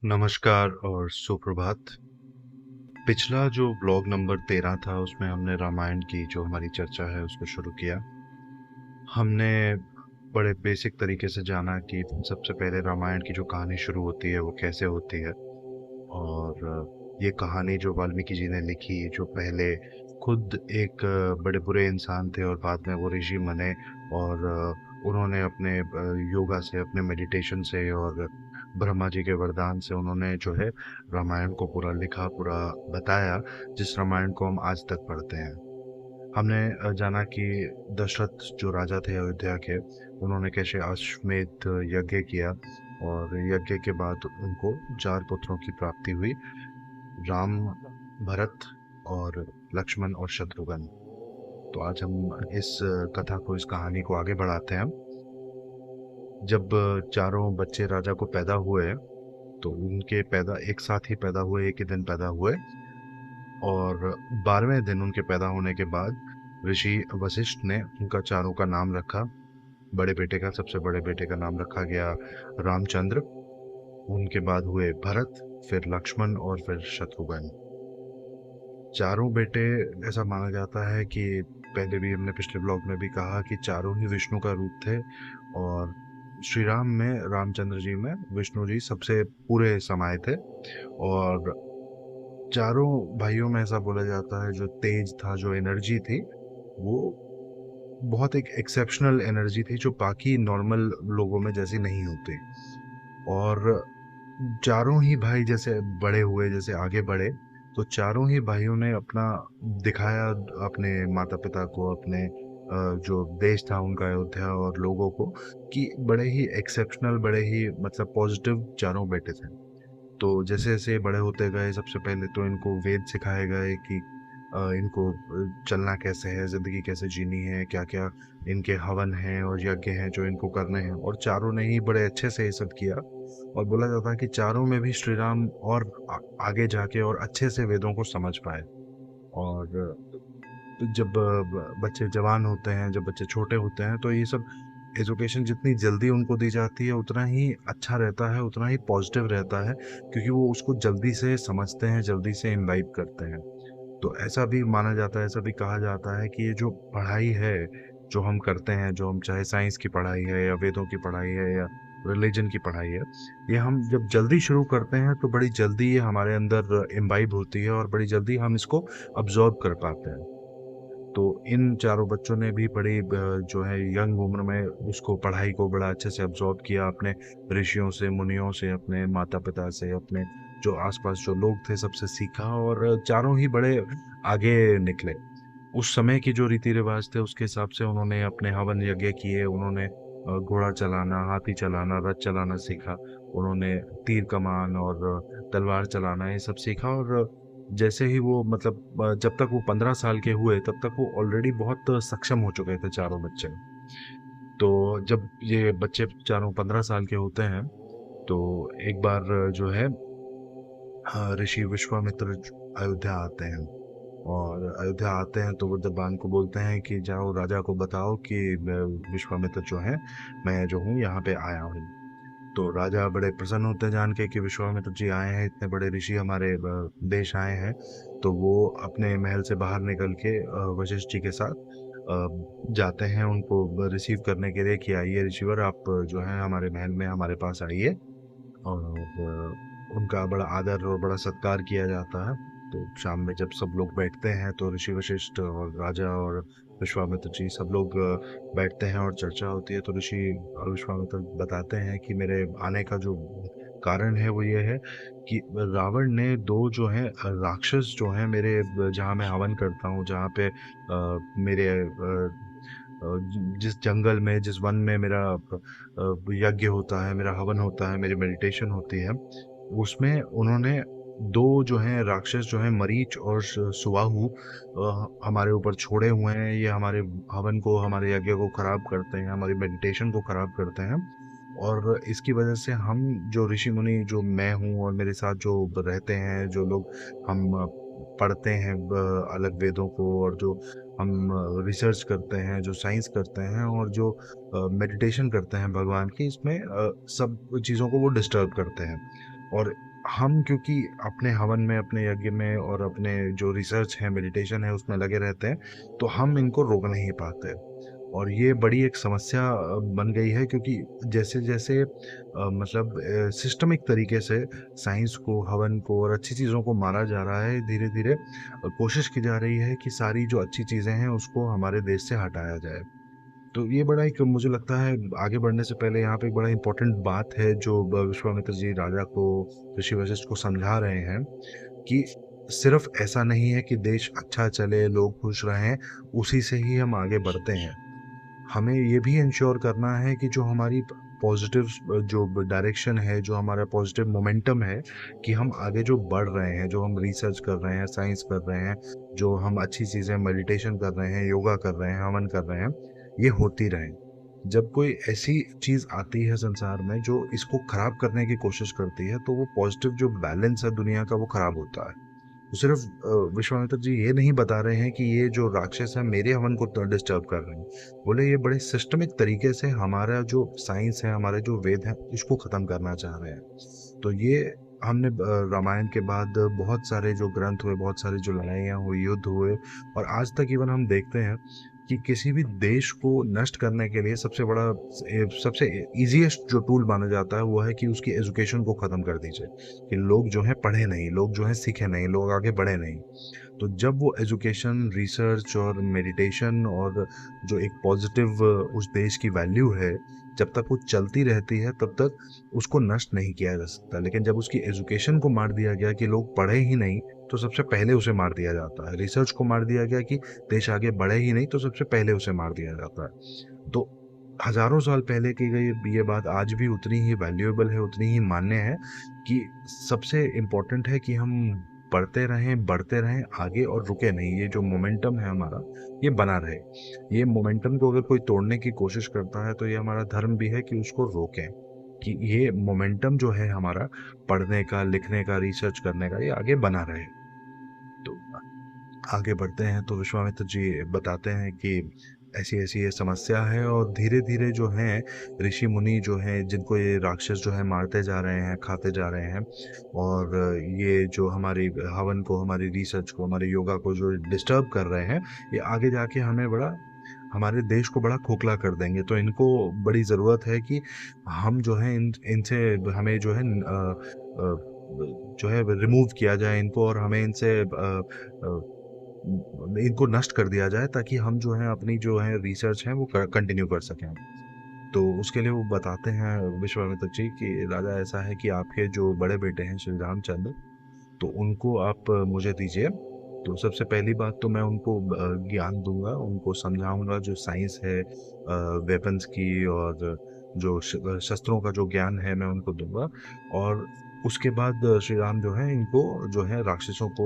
नमस्कार और सुप्रभात। पिछला जो ब्लॉग नंबर 13 था उसमें हमने रामायण की जो हमारी चर्चा है उसको शुरू किया। हमने बड़े बेसिक तरीके से जाना कि सबसे पहले रामायण की जो कहानी शुरू होती है वो कैसे होती है। और ये कहानी जो वाल्मीकि जी ने लिखी, जो पहले खुद एक बड़े बुरे इंसान थे और बाद में वो ऋषि बने। और उन्होंने अपने योगा से, अपने मेडिटेशन से और ब्रह्मा जी के वरदान से उन्होंने जो है रामायण को पूरा लिखा, पूरा बताया, जिस रामायण को हम आज तक पढ़ते हैं। हमने जाना कि दशरथ जो राजा थे अयोध्या के, उन्होंने कैसे अश्वमेध यज्ञ किया और यज्ञ के बाद उनको 4 पुत्रों की प्राप्ति हुई: राम, भरत और लक्ष्मण और शत्रुघ्न। तो आज हम इस कथा को, इस कहानी को आगे बढ़ाते हैं। जब चारों बच्चे राजा को पैदा हुए तो उनके पैदा एक साथ ही पैदा हुए, एक ही दिन पैदा हुए। और 12वें दिन उनके पैदा होने के बाद ऋषि वशिष्ठ ने उनका चारों का नाम रखा। बड़े बेटे का, सबसे बड़े बेटे का नाम रखा गया रामचंद्र। उनके बाद हुए भरत, फिर लक्ष्मण और फिर शत्रुघ्न। चारों बेटे, ऐसा माना जाता है कि पहले भी हमने पिछले ब्लॉग में भी कहा कि चारों ही विष्णु का रूप थे। और श्री राम में, रामचंद्र जी में विष्णु जी सबसे पूरे समाये थे। और चारों भाइयों में ऐसा बोला जाता है जो तेज था, जो एनर्जी थी, वो बहुत एक एक्सेप्शनल एनर्जी थी जो बाकी नॉर्मल लोगों में जैसी नहीं होती। और चारों ही भाई जैसे बड़े हुए, जैसे आगे बढ़े, तो चारों ही भाइयों ने अपना दिखाया अपने माता पिता को, अपने जो देश था उनका अयोध्या और लोगों को, कि बड़े ही एक्सेप्शनल, बड़े ही मतलब पॉजिटिव चारों बेटे थे। तो जैसे जैसे बड़े होते गए, सबसे पहले तो इनको वेद सिखाए गए कि इनको चलना कैसे है, जिंदगी कैसे जीनी है, क्या क्या इनके हवन हैं और यज्ञ हैं जो इनको करने हैं। और चारों ने ही बड़े अच्छे से ये सब किया। और बोला जाता है कि चारों में भी श्री राम और आगे जाके और अच्छे से वेदों को समझ पाए। और जब बच्चे जवान होते हैं, जब बच्चे छोटे होते हैं, तो ये सब एजुकेशन जितनी जल्दी उनको दी जाती है उतना ही अच्छा रहता है, उतना ही पॉजिटिव रहता है, क्योंकि वो उसको जल्दी से समझते हैं, जल्दी से इम्बाइब करते हैं। तो ऐसा भी माना जाता है, ऐसा भी कहा जाता है कि ये जो पढ़ाई है, जो हम करते हैं, जो हम, चाहे साइंस की पढ़ाई है या वेदों की पढ़ाई है या रिलीजन की पढ़ाई है, ये हम जब जल्दी शुरू करते हैं तो बड़ी जल्दी ये हमारे अंदर इम्बाइब होती है और बड़ी जल्दी हम इसको अब्जॉर्ब कर पाते हैं। तो इन चारों बच्चों ने भी बड़ी जो है यंग उम्र में उसको, पढ़ाई को बड़ा अच्छे से अब्जॉर्ब किया, अपने ऋषियों से, मुनियों से, अपने माता पिता से, अपने जो आसपास जो लोग थे सबसे सीखा। और चारों ही बड़े आगे निकले। उस समय की जो रीति रिवाज थे उसके हिसाब से उन्होंने अपने हवन यज्ञ किए। उन्होंने घोड़ा चलाना, हाथी चलाना, रथ चलाना सीखा। उन्होंने तीर कमान और तलवार चलाना ये सब सीखा। और जैसे ही वो, मतलब जब तक वो 15 साल के हुए तब तक वो ऑलरेडी बहुत सक्षम हो चुके थे चारों बच्चे। तो जब ये बच्चे चारों 15 साल के होते हैं तो एक बार जो है, ऋषि विश्वामित्र अयोध्या आते हैं। और अयोध्या आते हैं तो वो भगवान को बोलते हैं कि जाओ राजा को बताओ कि विश्वामित्र जो है, मैं जो हूँ यहाँ पे आया हूँ। तो राजा बड़े प्रसन्न होते हैं जान के कि विश्वामित्र जी आए हैं, इतने बड़े ऋषि हमारे देश आए हैं। तो वो अपने महल से बाहर निकल के वशिष्ठ जी के साथ जाते हैं उनको रिसीव करने के लिए कि आइए ऋषिवर, आप जो है हमारे महल में हमारे पास आइए। और उनका बड़ा आदर और बड़ा सत्कार किया जाता है। तो शाम में जब सब लोग बैठते हैं तो ऋषि वशिष्ठ और राजा और विश्वामित्र जी सब लोग बैठते हैं और चर्चा होती है। तो ऋषि विश्वामित्र बताते हैं कि मेरे आने का जो कारण है वो ये है कि रावण ने दो जो है राक्षस जो है मेरे, जहाँ मैं हवन करता हूँ, जहाँ पे मेरे जिस जंगल में, जिस वन में मेरा यज्ञ होता है, मेरा हवन होता है, मेरी मेडिटेशन होती है, उसमें उन्होंने दो जो हैं राक्षस जो हैं, मरीच और सुबाहु, हमारे ऊपर छोड़े हुए हैं। ये हमारे हवन को, हमारे यज्ञ को खराब करते हैं, हमारी मेडिटेशन को खराब करते हैं। और इसकी वजह से हम जो ऋषि मुनि, जो मैं हूँ और मेरे साथ जो रहते हैं, जो लोग हम पढ़ते हैं अलग वेदों को, और जो हम रिसर्च करते हैं, जो साइंस करते हैं, और जो मेडिटेशन करते हैं भगवान की, इसमें सब चीज़ों को वो डिस्टर्ब करते हैं। और हम क्योंकि अपने हवन में, अपने यज्ञ में और अपने जो रिसर्च है, मेडिटेशन है, उसमें लगे रहते हैं, तो हम इनको रोक नहीं पाते। और ये बड़ी एक समस्या बन गई है, क्योंकि जैसे-जैसे मतलब सिस्टमिक तरीके से साइंस को, हवन को और अच्छी चीज़ों को मारा जा रहा है, धीरे-धीरे कोशिश की जा रही है कि सारी जो अच्छी चीज़ें हैं, उसको हमारे देश से हटाया जाए। तो ये बड़ा एक, मुझे लगता है, आगे बढ़ने से पहले यहाँ पे एक बड़ा इम्पोर्टेंट बात है जो विश्वामित्र जी राजा को, ऋषि वशिष्ठ को समझा रहे हैं कि सिर्फ ऐसा नहीं है कि देश अच्छा चले, लोग खुश रहें, उसी से ही हम आगे बढ़ते हैं। हमें ये भी इंश्योर करना है कि जो हमारी पॉजिटिव जो डायरेक्शन है, जो हमारा पॉजिटिव मोमेंटम है, कि हम आगे जो बढ़ रहे हैं, जो हम रिसर्च कर रहे हैं, साइंस कर रहे हैं, जो हम अच्छी चीज़ें मेडिटेशन कर रहे हैं, योगा कर रहे हैं, हवन कर रहे हैं, ये होती रहें। जब कोई ऐसी चीज़ आती है संसार में जो इसको खराब करने की कोशिश करती है, तो वो पॉजिटिव जो बैलेंस है दुनिया का, वो खराब होता है। तो सिर्फ विश्वामित्र जी ये नहीं बता रहे हैं कि ये जो राक्षस है मेरे हवन को डिस्टर्ब कर रहे हैं। बोले ये बड़े सिस्टमिक तरीके से हमारा जो साइंस है, हमारे जो वेद हैं, इसको खत्म करना चाह रहे हैं। तो ये हमने रामायण के बाद बहुत सारे जो ग्रंथ हुए, बहुत सारी जो लड़ाइयाँ हुई, युद्ध हुए, और आज तक इवन हम देखते हैं कि किसी भी देश को नष्ट करने के लिए सबसे बड़ा, सबसे ईज़ीएस्ट जो टूल माना जाता है, वो है कि उसकी एजुकेशन को ख़त्म कर दीजिए। कि लोग जो हैं पढ़े नहीं, लोग जो हैं सीखे नहीं, लोग आगे बढ़े नहीं। तो जब वो एजुकेशन, रिसर्च और मेडिटेशन और जो एक पॉजिटिव उस देश की वैल्यू है, जब तक वो चलती रहती है, तब तक उसको नष्ट नहीं किया जा सकता। लेकिन जब उसकी एजुकेशन को मार दिया गया कि लोग पढ़े ही नहीं, तो सबसे पहले उसे मार दिया जाता है। रिसर्च को मार दिया गया कि देश आगे बढ़े ही नहीं, तो सबसे पहले उसे मार दिया जाता है। तो हज़ारों साल पहले की गई ये बात आज भी उतनी ही वैल्यूएबल है, उतनी ही मान्य है कि सबसे इम्पोर्टेंट है कि हम बढ़ते रहें आगे और रुके नहीं। ये जो मोमेंटम है हमारा, ये बना रहे। ये मोमेंटम को अगर कोई तोड़ने की कोशिश करता है, तो ये हमारा धर्म भी है कि उसको रोकें, कि ये मोमेंटम जो है हमारा पढ़ने का, लिखने का, रिसर्च करने का, ये आगे बना रहे। तो आगे बढ़ते हैं तो विश्वामित्र जी बताते हैं कि ऐसी-ऐसी ये समस्या है, और धीरे-धीरे जो हैं ऋषि मुनि जो हैं, जिनको ये राक्षस जो है मारते जा रहे हैं, खाते जा रहे हैं, और ये जो हमारी हवन को, हमारी रिसर्च को, हमारे योगा को जो डिस्टर्ब कर रहे हैं, ये आगे जाके हमारे देश को बड़ा खोखला कर देंगे। तो इनको बड़ी ज़रूरत है कि हम जो है इनसे हमें जो है जो है रिमूव किया जाए इनको, और हमें इनसे इनको नष्ट कर दिया जाए, ताकि हम जो है अपनी जो है रिसर्च है वो कंटिन्यू कर सकें। तो उसके लिए वो बताते हैं विश्वामित्र जी कि राजा, ऐसा है कि आपके जो बड़े बेटे हैं श्री रामचंद्र, तो उनको आप मुझे दीजिए। तो सबसे पहली बात तो मैं उनको ज्ञान दूंगा, उनको समझाऊंगा जो साइंस है वेपन्स की, और जो शस्त्रों का जो ज्ञान है मैं उनको दूंगा। और उसके बाद श्री राम जो है इनको जो है राक्षसों को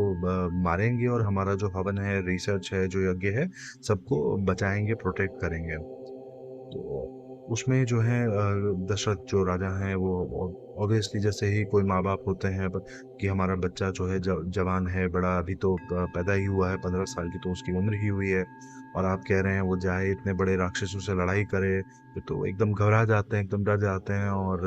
मारेंगे, और हमारा जो हवन है, रिसर्च है, जो यज्ञ है, सबको बचाएंगे, प्रोटेक्ट करेंगे। तो उसमें जो है दशरथ जो राजा हैं, वो ऑब्वियसली जैसे ही कोई माँ बाप होते हैं कि हमारा बच्चा जो है जवान है, बड़ा अभी तो पैदा ही हुआ है, 15 साल की तो उसकी उम्र ही हुई है, और आप कह रहे हैं वो जाए इतने बड़े राक्षसों से लड़ाई करे, तो एकदम घबरा जाते हैं, एकदम डर जाते हैं, और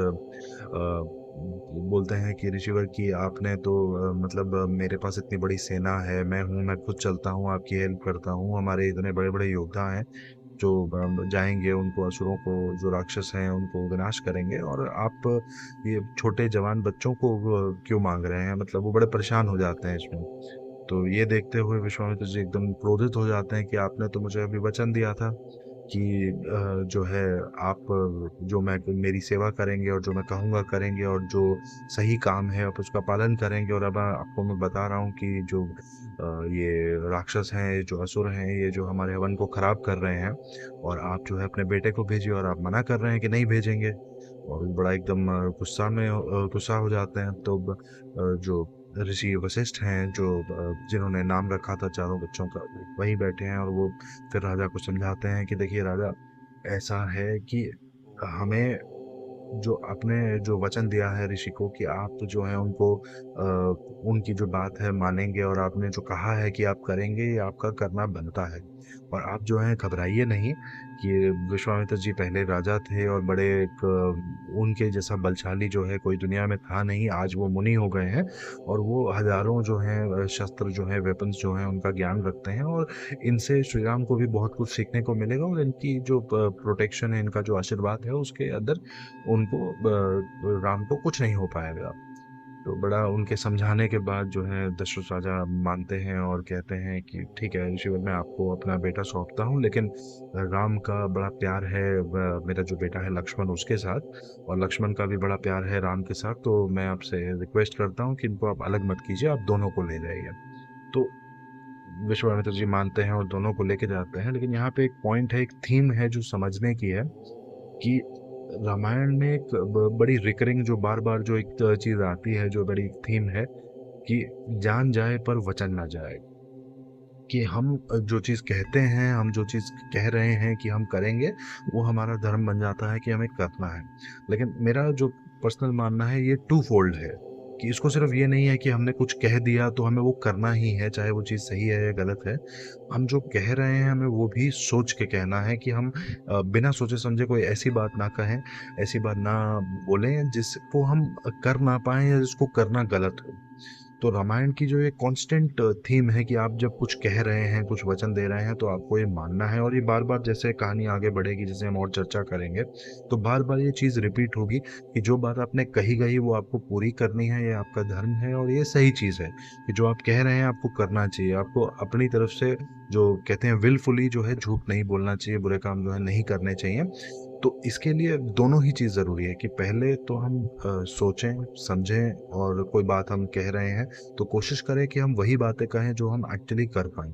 बोलते हैं कि ऋषिवर की आपने तो मतलब मेरे पास इतनी बड़ी सेना है, मैं खुद चलता हूँ, आपकी हेल्प करता हूँ, हमारे इतने बड़े बड़े योद्धा हैं जो जाएंगे, उनको, असुरों को, जो राक्षस हैं उनको विनाश करेंगे, और आप ये छोटे जवान बच्चों को क्यों मांग रहे हैं? मतलब वो बड़े परेशान हो जाते हैं इसमें। तो ये देखते हुए विश्वामित्र जी एकदम क्रोधित हो जाते हैं कि आपने तो मुझे अभी वचन दिया था कि जो है आप जो मैं मेरी सेवा करेंगे, और जो मैं कहूँगा करेंगे, और जो सही काम है आप उसका पालन करेंगे, और अब आपको मैं बता रहा हूँ कि जो ये राक्षस हैं, जो असुर हैं, ये जो हमारे हवन को खराब कर रहे हैं, और आप जो है अपने बेटे को भेजिए, और आप मना कर रहे हैं कि नहीं भेजेंगे। और वो बड़ा एकदम गुस्सा हो जाते हैं। तो जो ऋषि वशिष्ठ हैं, जो जिन्होंने नाम रखा था चारों बच्चों का, वहीं बैठे हैं, और वो फिर राजा को समझाते हैं कि देखिए राजा, ऐसा है कि हमें जो आपने जो वचन दिया है ऋषि को कि आप जो है उनको उनकी जो बात है मानेंगे, और आपने जो कहा है कि आप करेंगे, ये आपका करना बनता है। और आप जो हैं घबराइए नहीं कि विश्वामित्र जी पहले राजा थे और बड़े एक उनके जैसा बलशाली जो है कोई दुनिया में था नहीं, आज वो मुनि हो गए हैं और वो हजारों जो हैं शस्त्र जो हैं वेपन्स जो हैं उनका ज्ञान रखते हैं और इनसे श्री राम को भी बहुत कुछ सीखने को मिलेगा और इनकी जो प्रोटेक्शन है, इनका जो आशीर्वाद है उसके अंदर उनको राम को कुछ नहीं हो पाएगा। तो बड़ा उनके समझाने के बाद जो है दशरथ राजा मानते हैं और कहते हैं कि ठीक है ऋषिवर, मैं आपको अपना बेटा सौंपता हूँ, लेकिन राम का बड़ा प्यार है मेरा जो बेटा है लक्ष्मण उसके साथ, और लक्ष्मण का भी बड़ा प्यार है राम के साथ, तो मैं आपसे रिक्वेस्ट करता हूँ कि इनको आप अलग मत कीजिए, आप दोनों को ले जाइए। तो विश्वामित्र जी मानते हैं और दोनों को लेके जाते हैं। लेकिन यहाँ पे एक पॉइंट है, एक थीम है जो समझने की है कि रामायण में एक बड़ी रिकरिंग जो बार बार जो एक चीज आती है, जो बड़ी थीम है कि जान जाए पर वचन ना जाए। कि हम जो चीज़ कहते हैं, हम जो चीज़ कह रहे हैं कि हम करेंगे, वो हमारा धर्म बन जाता है कि हमें करना है। लेकिन मेरा जो पर्सनल मानना है ये टू फोल्ड है कि इसको सिर्फ ये नहीं है कि हमने कुछ कह दिया तो हमें वो करना ही है, चाहे वो चीज़ सही है या गलत है। हम जो कह रहे हैं हमें वो भी सोच के कहना है कि हम बिना सोचे समझे कोई ऐसी बात ना कहें, ऐसी बात ना बोलें जिसको हम कर ना पाएँ या जिसको करना गलत हो। तो रामायण की जो ये कांस्टेंट थीम है कि आप जब कुछ कह रहे हैं, कुछ वचन दे रहे हैं, तो आपको ये मानना है, और ये बार-बार जैसे कहानी आगे बढ़ेगी, जैसे हम और चर्चा करेंगे, तो बार-बार ये चीज़ रिपीट होगी कि जो बात आपने कही गई वो आपको पूरी करनी है, ये आपका धर्म है और ये सही चीज़ है कि जो आप कह रहे हैं आपको करना चाहिए। आपको अपनी तरफ से जो कहते हैं विलफुली जो है झूठ नहीं बोलना चाहिए, बुरे काम जो है नहीं करने चाहिए। तो इसके लिए दोनों ही चीज़ ज़रूरी है कि पहले तो हम सोचें, समझें, और कोई बात हम कह रहे हैं तो कोशिश करें कि हम वही बातें कहें जो हम एक्चुअली कर पाएँ।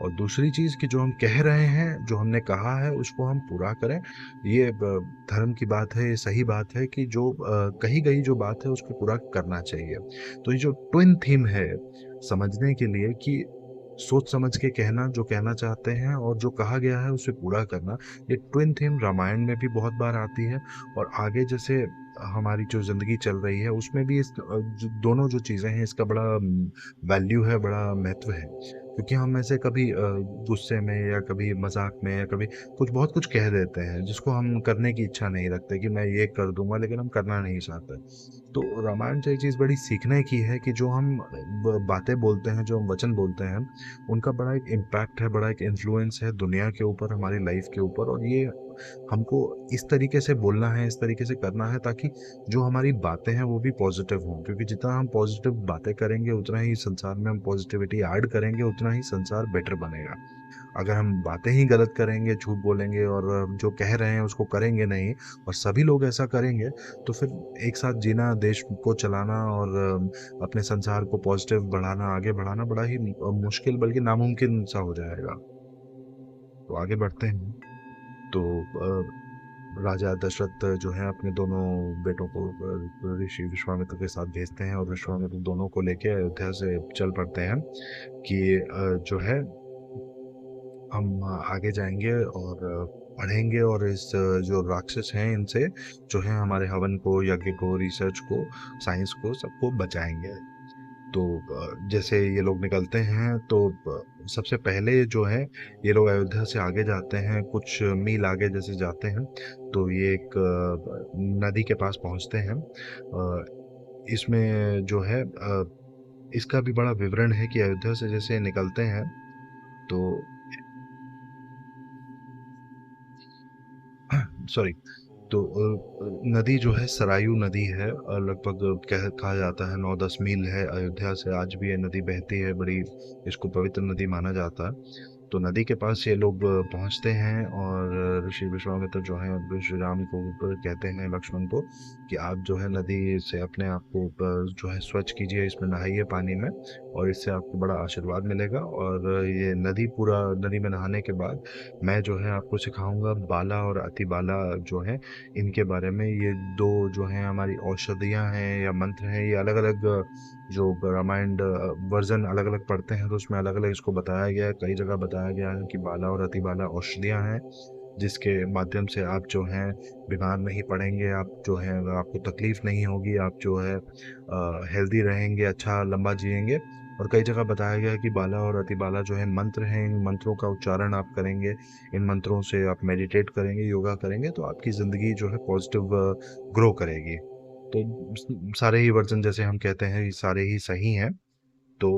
और दूसरी चीज़ कि जो हम कह रहे हैं, जो हमने कहा है उसको हम पूरा करें। ये धर्म की बात है, ये सही बात है कि जो कही गई जो बात है उसको पूरा करना चाहिए। तो ये जो ट्विन थीम है समझने के लिए कि सोच समझ के कहना जो कहना चाहते हैं और जो कहा गया है उसे पूरा करना, ये ट्विन थीम रामायण में भी बहुत बार आती है और आगे जैसे हमारी जो ज़िंदगी चल रही है उसमें भी जो दोनों जो चीज़ें हैं इसका बड़ा वैल्यू है, बड़ा महत्व है। क्योंकि हम ऐसे कभी गुस्से में या कभी मजाक में या कभी कुछ बहुत कुछ कह देते हैं जिसको हम करने की इच्छा नहीं रखते कि मैं ये कर दूंगा, लेकिन हम करना नहीं चाहते। तो रामायण से एक चीज़ बड़ी सीखने की है कि जो हम बातें बोलते हैं, जो हम वचन बोलते हैं, उनका बड़ा एक इम्पैक्ट है, बड़ा एक इन्फ्लुएंस है दुनिया के ऊपर, हमारी लाइफ के ऊपर। और ये हमको इस तरीके से बोलना है, इस तरीके से करना है ताकि जो हमारी बातें हैं वो भी पॉजिटिव हों, क्योंकि जितना हम पॉजिटिव बातें करेंगे उतना ही संसार में हम पॉजिटिविटी ऐड करेंगे, उतना ही संसार बेटर बनेगा। अगर हम बातें ही गलत करेंगे, झूठ बोलेंगे और जो कह रहे हैं उसको करेंगे नहीं, और सभी लोग ऐसा करेंगे, तो फिर एक साथ जीना, देश को चलाना और अपने संसार को पॉजिटिव बढ़ाना, आगे बढ़ाना बड़ा ही मुश्किल बल्कि नामुमकिन सा हो जाएगा। तो आगे बढ़ते हैं। तो राजा दशरथ जो है अपने दोनों बेटों को ऋषि विश्वामित्र के साथ भेजते हैं और विश्वामित्र दोनों को लेके अयोध्या से चल पड़ते हैं कि जो है हम आगे जाएंगे और पढ़ेंगे और इस जो राक्षस हैं इनसे जो है हमारे हवन को, यज्ञ को, रिसर्च को, साइंस को, सबको बचाएंगे। तो जैसे ये लोग निकलते हैं तो सबसे पहले जो है ये लोग अयोध्या से आगे जाते हैं, कुछ मील आगे जैसे जाते हैं तो ये एक नदी के पास पहुंचते हैं। इसमें जो है इसका भी बड़ा विवरण है कि अयोध्या से जैसे निकलते हैं तो सॉरी, तो नदी जो है सरयू नदी है, लगभग कहा जाता है 9-10 मील है अयोध्या से, आज भी ये नदी बहती है, बड़ी इसको पवित्र नदी माना जाता है। तो नदी के पास ये लोग पहुंचते हैं और ऋषि विश्वामित्र जो है श्री राम को कहते हैं, लक्ष्मण को, कि आप जो है नदी से अपने आप को जो है स्वच्छ कीजिए, इसमें नहाइए पानी में, और इससे आपको बड़ा आशीर्वाद मिलेगा। और ये नदी पूरा नदी में नहाने के बाद मैं जो है आपको सिखाऊंगा बाला और अतिबाला जो है इनके बारे में। ये दो जो हैं हमारी औषधियाँ हैं या मंत्र हैं, ये अलग अलग जो रामायण वर्जन अलग अलग पढ़ते हैं तो उसमें अलग अलग इसको बताया गया है। कई जगह बताया गया है कि बाला और अतिबाला औषधियाँ हैं जिसके माध्यम से आप जो हैं बीमार नहीं पड़ेंगे, आप जो है आपको तकलीफ नहीं होगी, आप जो है हेल्दी रहेंगे, अच्छा लंबा जिएंगे। और कई जगह बताया गया है कि बाला और अतिबाला जो है मंत्र हैं, इन मंत्रों का उच्चारण आप करेंगे, इन मंत्रों से आप मेडिटेट करेंगे, योगा करेंगे तो आपकी ज़िंदगी जो है पॉजिटिव ग्रो करेगी। तो सारे ही वर्जन जैसे हम कहते हैं ये सारे ही सही हैं। तो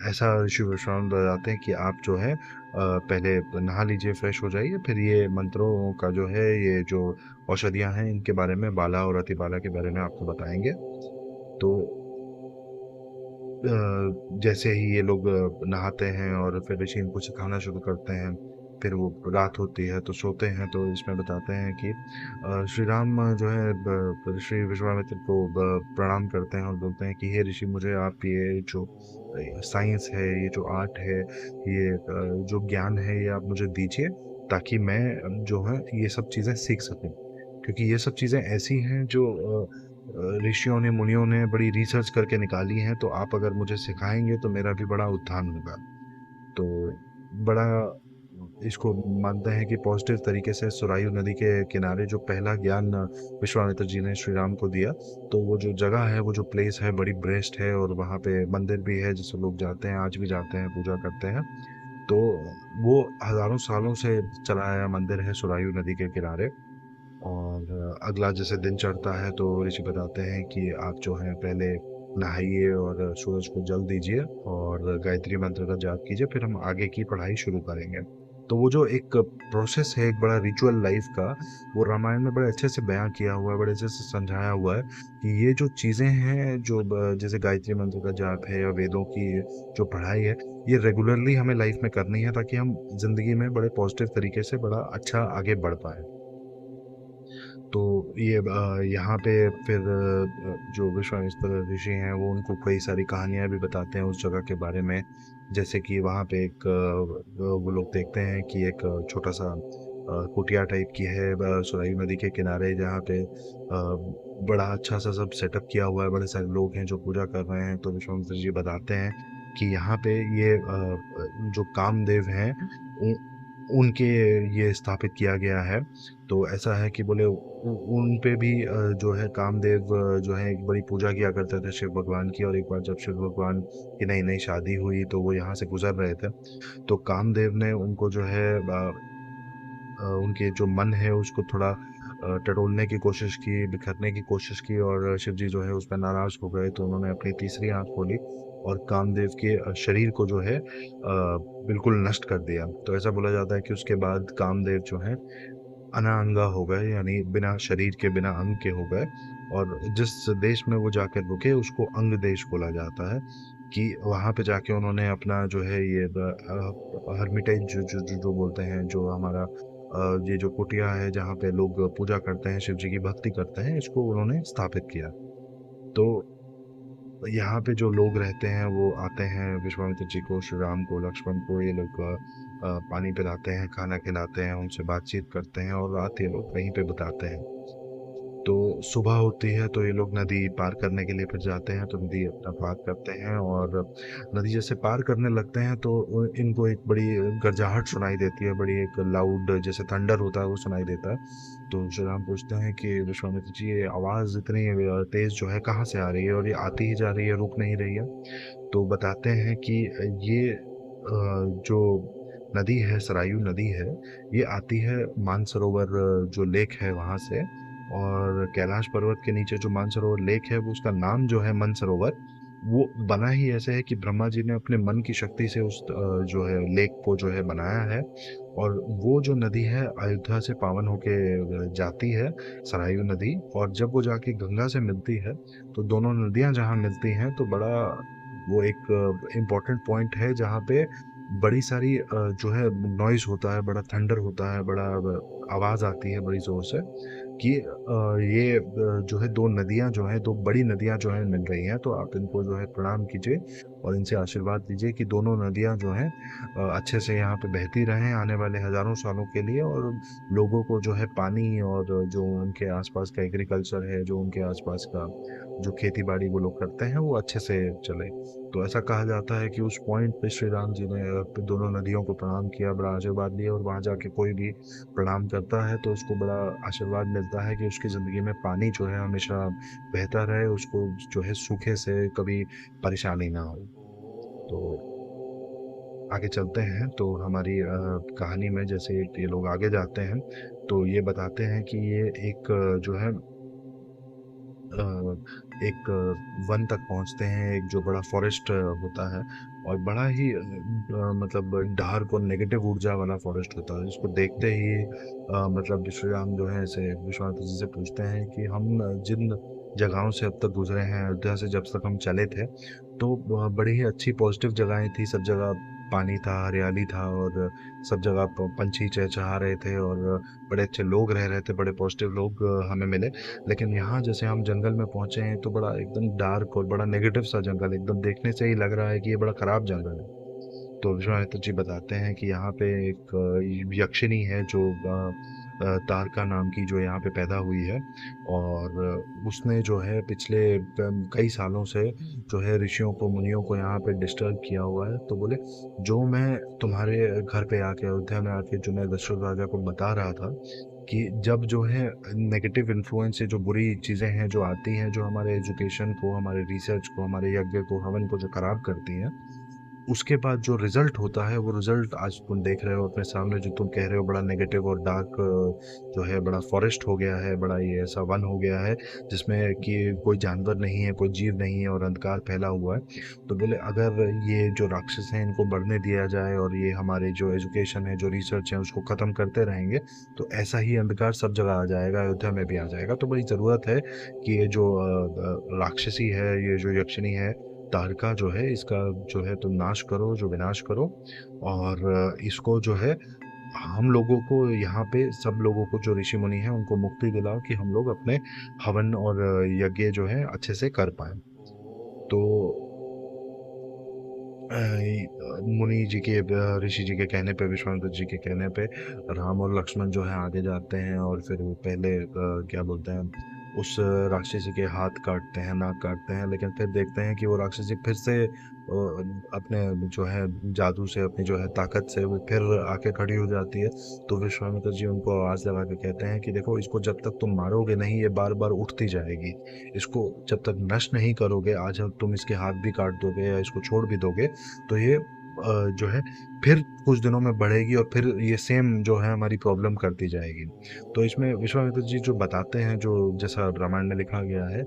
ऐसा ऋषि विश्राम बताते हैं कि आप जो है पहले नहा लीजिए, फ्रेश हो जाइए, फिर ये मंत्रों का जो है ये जो औषधियाँ हैं इनके बारे में, बाला और अतिबाला के बारे में आपको बताएंगे। तो जैसे ही ये लोग नहाते हैं और फिर ऋषि इनको सिखाना शुरू करते हैं, फिर वो रात होती है तो सोते हैं। तो इसमें बताते हैं कि श्री राम जो है ऋषि विश्वामित्र को प्रणाम करते हैं और बोलते हैं कि हे ऋषि, मुझे आप ये जो साइंस है, ये जो आर्ट है, ये जो ज्ञान है, ये आप मुझे दीजिए ताकि मैं जो है ये सब चीज़ें सीख सकूं। क्योंकि ये सब चीज़ें ऐसी हैं जो ऋषियों ने, मुनियों ने बड़ी रिसर्च करके निकाली हैं, तो आप अगर मुझे सिखाएंगे तो मेरा भी बड़ा उत्थान होगा। तो बड़ा इसको मानते हैं कि पॉजिटिव तरीके से सुरायु नदी के किनारे जो पहला ज्ञान विश्वामित्र जी ने श्री राम को दिया, तो वो जो जगह है, वो जो प्लेस है, बड़ी बेस्ट है और वहाँ पे मंदिर भी है जिसे लोग जाते हैं, आज भी जाते हैं, पूजा करते हैं। तो वो हजारों सालों से चला आया मंदिर है सुरायु नदी के किनारे। और अगला जैसे दिन चढ़ता है तो ऋषि बताते हैं कि आप जो है पहले नहाइए और सूरज को जल दीजिए और गायत्री मंत्र का जाप कीजिए, फिर हम आगे की पढ़ाई शुरू करेंगे। तो वो जो एक प्रोसेस है, एक बड़ा रिचुअल लाइफ का, वो रामायण में बड़े अच्छे से बयां किया हुआ है, बड़े अच्छे से समझाया हुआ है कि ये जो चीज़ें हैं जो जैसे गायत्री मंत्र का जाप है या वेदों की जो पढ़ाई है, ये रेगुलरली हमें लाइफ में करनी है ताकि हम जिंदगी में बड़े पॉजिटिव तरीके से बड़ा अच्छा आगे बढ़ पाए। तो ये यहाँ पे फिर जो विश्वामित्र ऋषि हैं वो उनको कई सारी कहानियाँ भी बताते हैं उस जगह के बारे में। जैसे कि वहाँ पे एक वो लोग देखते हैं कि एक छोटा सा कुटिया टाइप की है सुराई नदी के किनारे, जहाँ पे बड़ा अच्छा सा सब सेटअप किया हुआ है, बड़े सारे लोग हैं जो पूजा कर रहे हैं। तो विश्वामित्र जी बताते हैं कि यहाँ पे ये जो कामदेव हैं उ- उनके ये स्थापित किया गया है। तो ऐसा है कि बोले उन पे भी जो है कामदेव जो है एक बड़ी पूजा किया करते थे शिव भगवान की। और एक बार जब शिव भगवान की नई नई शादी हुई तो वो यहाँ से गुजर रहे थे, तो कामदेव ने उनको जो है उनके जो मन है उसको थोड़ा टटोलने की कोशिश की, बिखरने की कोशिश की, और शिव जी जो है उस पर नाराज हो गए। तो उन्होंने अपनी तीसरी आंख खोली और कामदेव के शरीर को जो है बिल्कुल नष्ट कर दिया। तो ऐसा बोला जाता है कि उसके बाद कामदेव जो है अनांगा हो गए, यानी बिना शरीर के, बिना अंग के हो गए। और जिस देश में वो जाकर रुके उसको अंग देश बोला जाता है। कि वहां पे जाके उन्होंने अपना जो है ये हर्मिटेज जो बोलते हैं, जो हमारा ये जो कुटिया है जहाँ पे लोग पूजा करते हैं, शिव जी की भक्ति करते हैं, इसको उन्होंने स्थापित किया। तो यहाँ पे जो लोग रहते हैं वो आते हैं विश्वामित्र जी को, श्री राम को, लक्ष्मण को, ये लोग पानी पिलाते हैं, खाना खिलाते हैं, उनसे बातचीत करते हैं और रात ये लोग वहीं पे बिताते हैं। तो सुबह होती है तो ये लोग नदी पार करने के लिए फिर जाते हैं, तो नदी अपना पार करते हैं। और नदी जैसे पार करने लगते हैं तो इनको एक बड़ी गर्जाहट सुनाई देती है, बड़ी एक लाउड जैसे थंडर होता है वो सुनाई देता है। तो श्री राम पूछते हैं कि विश्वामित्र जी, ये आवाज़ इतनी तेज जो है कहाँ से आ रही है और ये आती ही जा रही है, रुक नहीं रही है। तो बताते हैं कि ये जो नदी है, सरायू नदी है, ये आती है मानसरोवर जो लेक है वहाँ से। और कैलाश पर्वत के नीचे जो मानसरोवर लेक है वो, उसका नाम जो है मानसरोवर, वो बना ही ऐसे है कि ब्रह्मा जी ने अपने मन की शक्ति से उस जो है लेक को जो है बनाया है। और वो जो नदी है अयोध्या से पावन होके जाती है, सरायू नदी। और जब वो जाके गंगा से मिलती है, तो दोनों नदियां जहाँ मिलती हैं तो बड़ा वो एक इम्पोर्टेंट पॉइंट है जहाँ पे बड़ी सारी जो है नॉइज होता है, बड़ा थंडर होता है, बड़ा आवाज़ आती है बड़ी ज़ोर से कि ये जो है दो नदियां जो हैं, दो बड़ी नदियां जो हैं मिल रही हैं। तो आप इनको जो है प्रणाम कीजिए और इनसे आशीर्वाद लीजिए कि दोनों नदियां जो हैं अच्छे से यहाँ पे बहती रहें आने वाले हजारों सालों के लिए। और लोगों को जो है पानी और जो उनके आसपास का एग्रीकल्चर है, जो उनके आसपास का जो खेती बाड़ी वो लोग करते हैं, वो अच्छे से चले। तो ऐसा कहा जाता है कि उस पॉइंट पे श्री राम जी ने दोनों नदियों को प्रणाम किया, बड़ा आशीर्वाद लिया। और वहाँ जाके कोई भी प्रणाम करता है तो उसको बड़ा आशीर्वाद मिलता है कि उसकी ज़िंदगी में पानी जो है हमेशा बहता रहे, उसको जो है सूखे से कभी परेशानी ना हो। तो आगे चलते हैं तो हमारी कहानी में जैसे ये लोग आगे जाते हैं तो ये बताते हैं कि ये एक जो है एक वन तक पहुंचते हैं, एक जो बड़ा फॉरेस्ट होता है और बड़ा ही मतलब डार्क और नेगेटिव ऊर्जा वाला फॉरेस्ट होता है, जिसको देखते ही मतलब श्री राम जो है ऐसे विश्वामित्र जी से पूछते हैं कि हम जिन जगहों से अब तक गुजरे हैं अयोध्या से जब तक हम चले थे, तो बड़ी ही अच्छी पॉजिटिव जगहें थी, सब जगह पानी था, हरियाली था और सब जगह पंछी चहचहा रहे थे और बड़े अच्छे लोग रह रहे थे, बड़े पॉजिटिव लोग हमें मिले। लेकिन यहाँ जैसे हम जंगल में पहुंचे हैं तो बड़ा एकदम डार्क और बड़ा नेगेटिव सा जंगल, एकदम देखने से ही लग रहा है कि ये बड़ा खराब जंगल है। तो विश्वामित्र जी बताते हैं कि यहाँ पे एक यक्षिणी है जो तारका नाम की, जो यहाँ पे पैदा हुई है और उसने जो है पिछले कई सालों से जो है ऋषियों को मुनियों को यहाँ पे डिस्टर्ब किया हुआ है। तो बोले जो मैं तुम्हारे घर पे आके अयोध्या में आके जो मैं दशरथ राजा को बता रहा था कि जब जो है नेगेटिव इन्फ्लुएंस से जो बुरी चीज़ें हैं जो आती हैं, जो हमारे एजुकेशन को, हमारे रिसर्च को, हमारे यज्ञ को, हवन को जो खराब करती हैं, उसके बाद जो रिजल्ट होता है वो रिजल्ट आज तुम देख रहे हो अपने सामने, जो तुम कह रहे हो बड़ा नेगेटिव और डार्क जो है बड़ा फॉरेस्ट हो गया है, बड़ा ये ऐसा वन हो गया है जिसमें कि कोई जानवर नहीं है, कोई जीव नहीं है और अंधकार फैला हुआ है। तो बोले अगर ये जो राक्षस हैं इनको बढ़ने दिया जाए और ये हमारे जो एजुकेशन है, जो रिसर्च है, उसको ख़त्म करते रहेंगे तो ऐसा ही अंधकार सब जगह आ जाएगा, अयोध्या में भी आ जाएगा। तो बड़ी ज़रूरत है कि ये जो राक्षसी है, ये जो यक्षिणी है तारका जो है, इसका जो है तुम नाश करो, जो विनाश करो और इसको जो है हम लोगों को यहाँ पे सब लोगों को, जो ऋषि मुनि हैं उनको मुक्ति दिलाओ कि हम लोग अपने हवन और यज्ञ जो है अच्छे से कर पाए। तो मुनि जी के ऋषि जी के कहने पे, विश्वामित्र जी के कहने पे राम और लक्ष्मण जो है आगे जाते हैं और फिर वो पहले क्या बोलते हैं उस राक्षसी के हाथ काटते हैं, नाक काटते हैं, लेकिन फिर देखते हैं कि वो राक्षसी फिर से अपने जो है जादू से, अपनी जो है ताकत से वो फिर आके खड़ी हो जाती है। तो विश्वामित्र जी उनको आवाज़ लगा के कहते हैं कि देखो इसको जब तक तुम मारोगे नहीं ये बार बार उठती जाएगी, इसको जब तक नष्ट नहीं करोगे, आज अब तुम इसके हाथ भी काट दोगे या इसको छोड़ भी दोगे तो ये जो है फिर कुछ दिनों में बढ़ेगी और फिर ये सेम जो है हमारी प्रॉब्लम करती जाएगी। तो इसमें विश्वामित्र जी जो बताते हैं, जो जैसा रामायण में लिखा गया है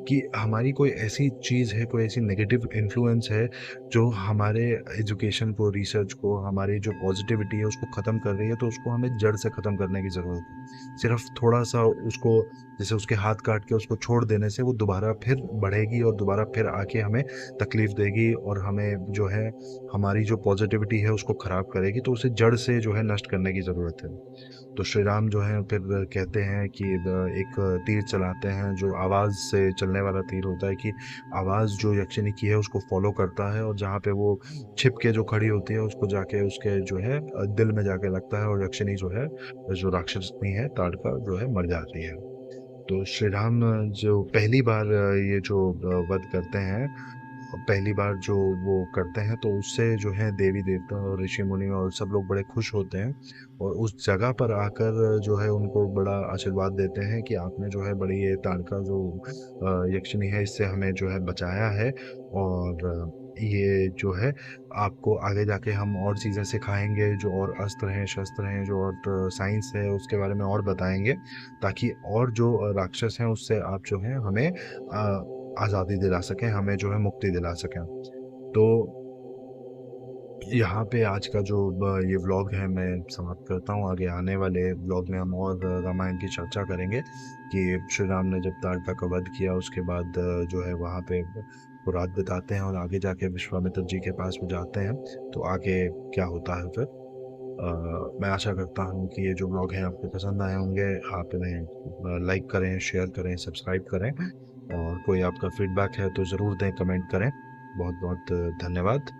कि हमारी कोई ऐसी चीज़ है, कोई ऐसी नेगेटिव इन्फ्लुएंस है जो हमारे एजुकेशन को, रिसर्च को, हमारी जो पॉजिटिविटी है उसको ख़त्म कर रही है, तो उसको हमें जड़ से ख़त्म करने की ज़रूरत है। सिर्फ थोड़ा सा उसको, जैसे उसके हाथ काट के उसको छोड़ देने से वो दोबारा फिर बढ़ेगी और दोबारा फिर आके हमें तकलीफ देगी और हमें जो है हमारी जो पॉजिटिविटी है उसको ख़राब करेगी, तो उसे जड़ से जो है नष्ट करने की ज़रूरत है। तो श्री राम जो है फिर कहते हैं कि एक तीर चलाते हैं जो आवाज़ से चलने वाला तीर होता है, कि आवाज़ जो यक्षिणी की है उसको फॉलो करता है और जहाँ पे वो छिप के जो खड़ी होती है उसको जाके उसके जो है दिल में जाके लगता है और यक्षिणी जो है, जो राक्षसनी है ताड़का, जो है मर जाती है। तो श्री राम जो पहली बार ये जो वध करते हैं, पहली बार जो वो करते हैं तो उससे जो है देवी देवता और ऋषि मुनि और सब लोग बड़े खुश होते हैं और उस जगह पर आकर जो है उनको बड़ा आशीर्वाद देते हैं कि आपने जो है बड़ी ये ताड़का जो यक्षिणी है इससे हमें जो है बचाया है और ये जो है आपको आगे जाके हम और चीज़ें सिखाएंगे, जो और अस्त्र हैं, शस्त्र हैं, जो और साइंस है उसके बारे में और बताएंगे, ताकि और जो राक्षस हैं उससे आप जो है हमें आज़ादी दिला सकें, हमें जो है मुक्ति दिला सकें। तो यहाँ पे आज का जो ये व्लॉग है मैं समाप्त करता हूँ। आगे आने वाले व्लॉग में हम और रामायण की चर्चा करेंगे कि श्री राम ने जब ताड़का का वध किया उसके बाद जो है वहाँ पे वो रात बिताते हैं और आगे जाके विश्वामित्र जी के पास वो जाते हैं, तो आगे क्या होता है फिर। मैं आशा करता हूँ कि ये जो व्लॉग हैं आपको पसंद आए होंगे। आप इन्हें लाइक करें, शेयर करें, सब्सक्राइब करें और कोई आपका फीडबैक है तो ज़रूर दें, कमेंट करें। बहुत बहुत धन्यवाद।